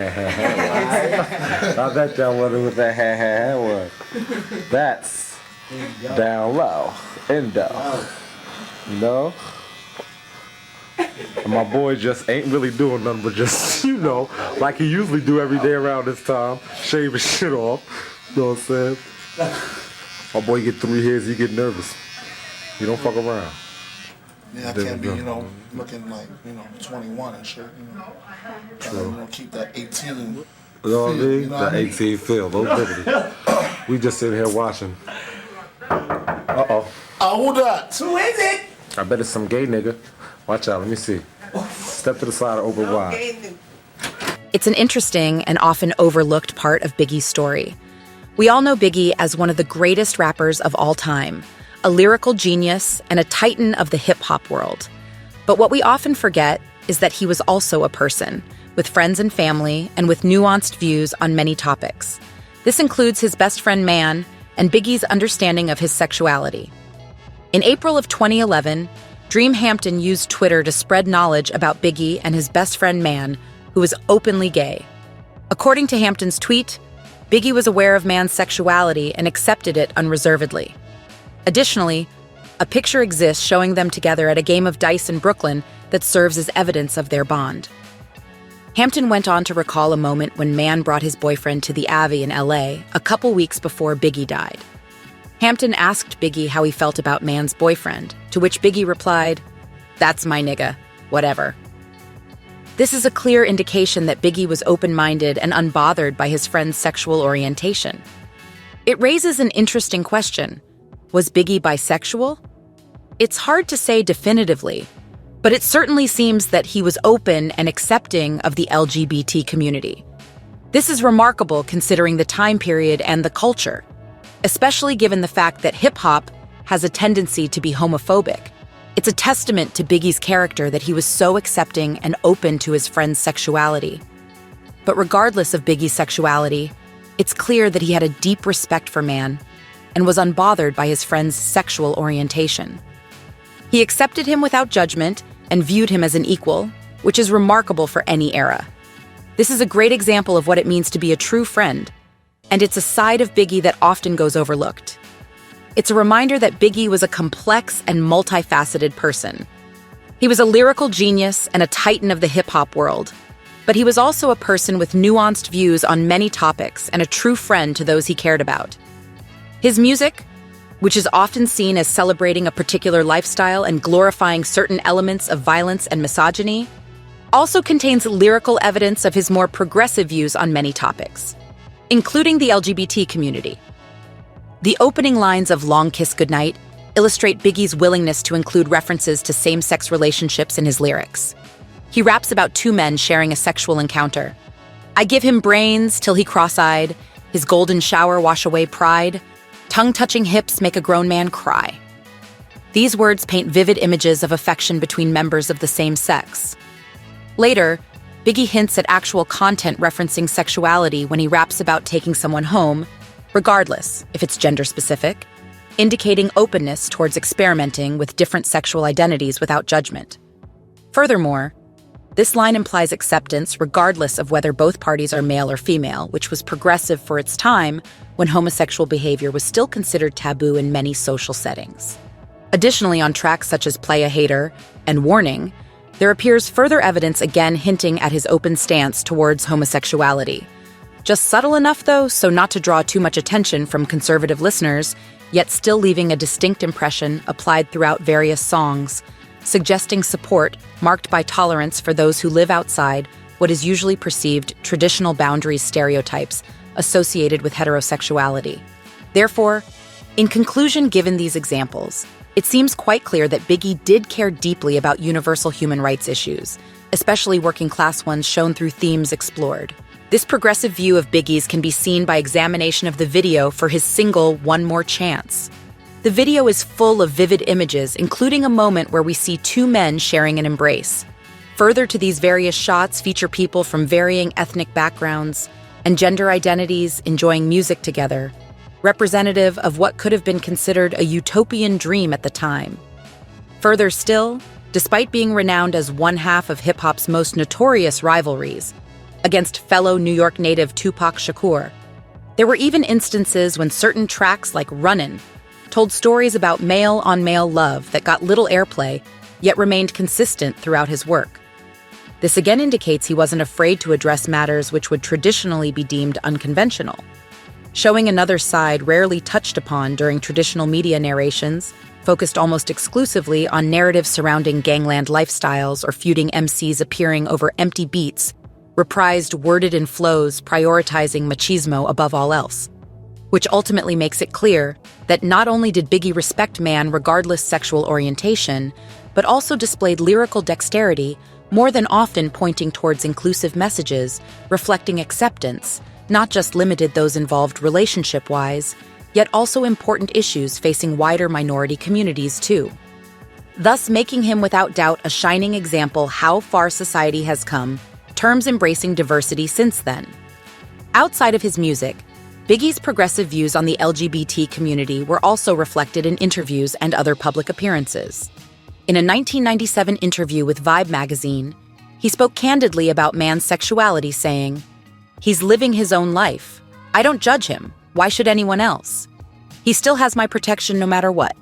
I bet y'all wonder what that was. That's down low, Indo. You know? And my boy just ain't really doing nothing but just, like he usually do every day around this time, shave his shit off. You know what I'm saying? My boy get 3 hairs, he get nervous. He don't fuck around. Yeah, I can't be, looking like, 21 and shit, Gotta, keep that 18. You know what I mean? That 18 feel, those liberty. We just sitting here watching. Uh-oh. Oh, who that? Who is it? I bet it's some gay nigga. Watch out, let me see. Step to the side and open wide. It's an interesting and often overlooked part of Biggie's story. We all know Biggie as one of the greatest rappers of all time, a lyrical genius and a titan of the hip-hop world. But what we often forget is that he was also a person, with friends and family, and with nuanced views on many topics. This includes his best friend Mann and Biggie's understanding of his sexuality. In April of 2011, Dream Hampton used Twitter to spread knowledge about Biggie and his best friend Mann, who is openly gay. According to Hampton's tweet, Biggie was aware of Mann's sexuality and accepted it unreservedly. Additionally, a picture exists showing them together at a game of dice in Brooklyn that serves as evidence of their bond. Hampton went on to recall a moment when Mann brought his boyfriend to the Abbey in LA a couple weeks before Biggie died. Hampton asked Biggie how he felt about Mann's boyfriend, to which Biggie replied, "That's my nigga, whatever." This is a clear indication that Biggie was open-minded and unbothered by his friend's sexual orientation. It raises an interesting question. Was Biggie bisexual? It's hard to say definitively, but it certainly seems that he was open and accepting of the LGBT community. This is remarkable considering the time period and the culture, especially given the fact that hip-hop has a tendency to be homophobic. It's a testament to Biggie's character that he was so accepting and open to his friend's sexuality. But regardless of Biggie's sexuality, it's clear that he had a deep respect for Mann and was unbothered by his friend's sexual orientation. He accepted him without judgment and viewed him as an equal, which is remarkable for any era. This is a great example of what it means to be a true friend, and it's a side of Biggie that often goes overlooked. It's a reminder that Biggie was a complex and multifaceted person. He was a lyrical genius and a titan of the hip-hop world, but he was also a person with nuanced views on many topics and a true friend to those he cared about. His music, which is often seen as celebrating a particular lifestyle and glorifying certain elements of violence and misogyny, also contains lyrical evidence of his more progressive views on many topics, including the LGBT community. The opening lines of Long Kiss Goodnight illustrate Biggie's willingness to include references to same-sex relationships in his lyrics. He raps about 2 men sharing a sexual encounter. "I give him brains till he cross-eyed, his golden shower wash away pride, tongue-touching hips make a grown man cry." These words paint vivid images of affection between members of the same sex. Later, Biggie hints at actual content referencing sexuality when he raps about taking someone home, regardless if it's gender-specific, indicating openness towards experimenting with different sexual identities without judgment. Furthermore, this line implies acceptance regardless of whether both parties are male or female, which was progressive for its time when homosexual behavior was still considered taboo in many social settings. Additionally, on tracks such as Play a Hater and Warning, there appears further evidence again hinting at his open stance towards homosexuality. Just subtle enough, though, so not to draw too much attention from conservative listeners, yet still leaving a distinct impression applied throughout various songs, suggesting support marked by tolerance for those who live outside what is usually perceived traditional boundaries stereotypes associated with heterosexuality. Therefore, in conclusion, given these examples, it seems quite clear that Biggie did care deeply about universal human rights issues, especially working-class ones shown through themes explored. This progressive view of Biggie's can be seen by examination of the video for his single One More Chance. The video is full of vivid images, including a moment where we see 2 men sharing an embrace. Further to these various shots feature people from varying ethnic backgrounds and gender identities enjoying music together, representative of what could have been considered a utopian dream at the time. Further still, despite being renowned as one half of hip-hop's most notorious rivalries, against fellow New York native Tupac Shakur. There were even instances when certain tracks like Runnin' told stories about male-on-male love that got little airplay, yet remained consistent throughout his work. This again indicates he wasn't afraid to address matters which would traditionally be deemed unconventional. Showing another side rarely touched upon during traditional media narrations, focused almost exclusively on narratives surrounding gangland lifestyles or feuding MCs appearing over empty beats, reprised worded-in flows prioritizing machismo above all else, which ultimately makes it clear that not only did Biggie respect Mann regardless sexual orientation, but also displayed lyrical dexterity, more than often pointing towards inclusive messages, reflecting acceptance, not just limited those involved relationship-wise, yet also important issues facing wider minority communities too. Thus making him without doubt a shining example how far society has come, terms embracing diversity since then. Outside of his music, Biggie's progressive views on the LGBT community were also reflected in interviews and other public appearances. In a 1997 interview with Vibe magazine, he spoke candidly about Mann's sexuality, saying, "He's living his own life. I don't judge him. Why should anyone else? He still has my protection no matter what.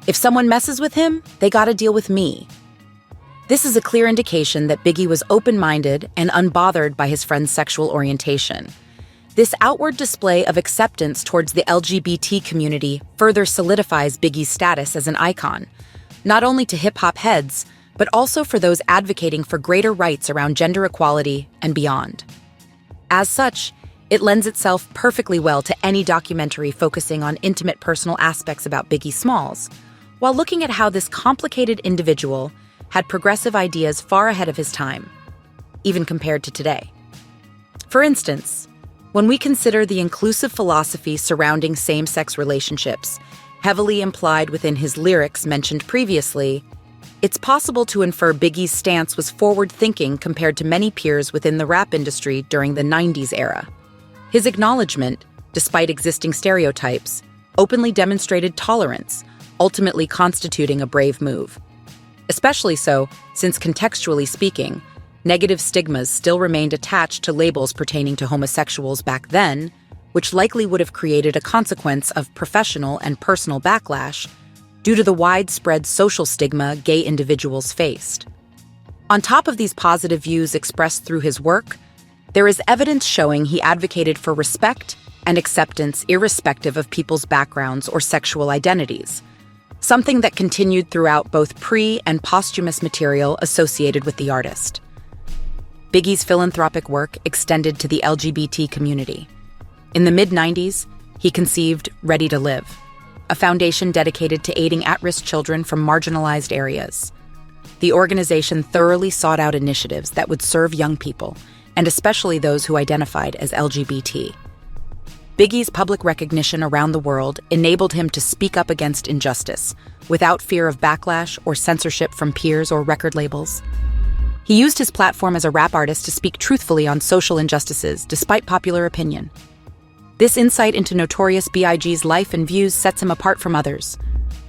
If someone messes with him, they gotta deal with me." This is a clear indication that Biggie was open-minded and unbothered by his friend's sexual orientation. This outward display of acceptance towards the LGBT community further solidifies Biggie's status as an icon, not only to hip-hop heads, but also for those advocating for greater rights around gender equality and beyond. As such, it lends itself perfectly well to any documentary focusing on intimate personal aspects about Biggie Smalls, while looking at how this complicated individual had progressive ideas far ahead of his time, even compared to today. For instance, when we consider the inclusive philosophy surrounding same-sex relationships, heavily implied within his lyrics mentioned previously, it's possible to infer Biggie's stance was forward-thinking compared to many peers within the rap industry during the 90s era. His acknowledgement, despite existing stereotypes, openly demonstrated tolerance, ultimately constituting a brave move. Especially so, since contextually speaking, negative stigmas still remained attached to labels pertaining to homosexuals back then, which likely would have created a consequence of professional and personal backlash due to the widespread social stigma gay individuals faced. On top of these positive views expressed through his work, there is evidence showing he advocated for respect and acceptance irrespective of people's backgrounds or sexual identities, something that continued throughout both pre- and posthumous material associated with the artist. Biggie's philanthropic work extended to the LGBT community. In the mid-90s, he conceived Ready to Live, a foundation dedicated to aiding at-risk children from marginalized areas. The organization thoroughly sought out initiatives that would serve young people, and especially those who identified as LGBT. Biggie's public recognition around the world enabled him to speak up against injustice, without fear of backlash or censorship from peers or record labels. He used his platform as a rap artist to speak truthfully on social injustices, despite popular opinion. This insight into Notorious B.I.G's life and views sets him apart from others,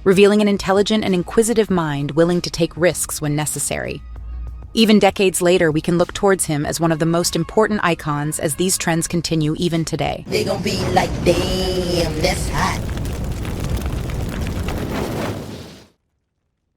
revealing an intelligent and inquisitive mind willing to take risks when necessary. Even decades later, we can look towards him as one of the most important icons as these trends continue even today. They gon' be like, damn, that's hot.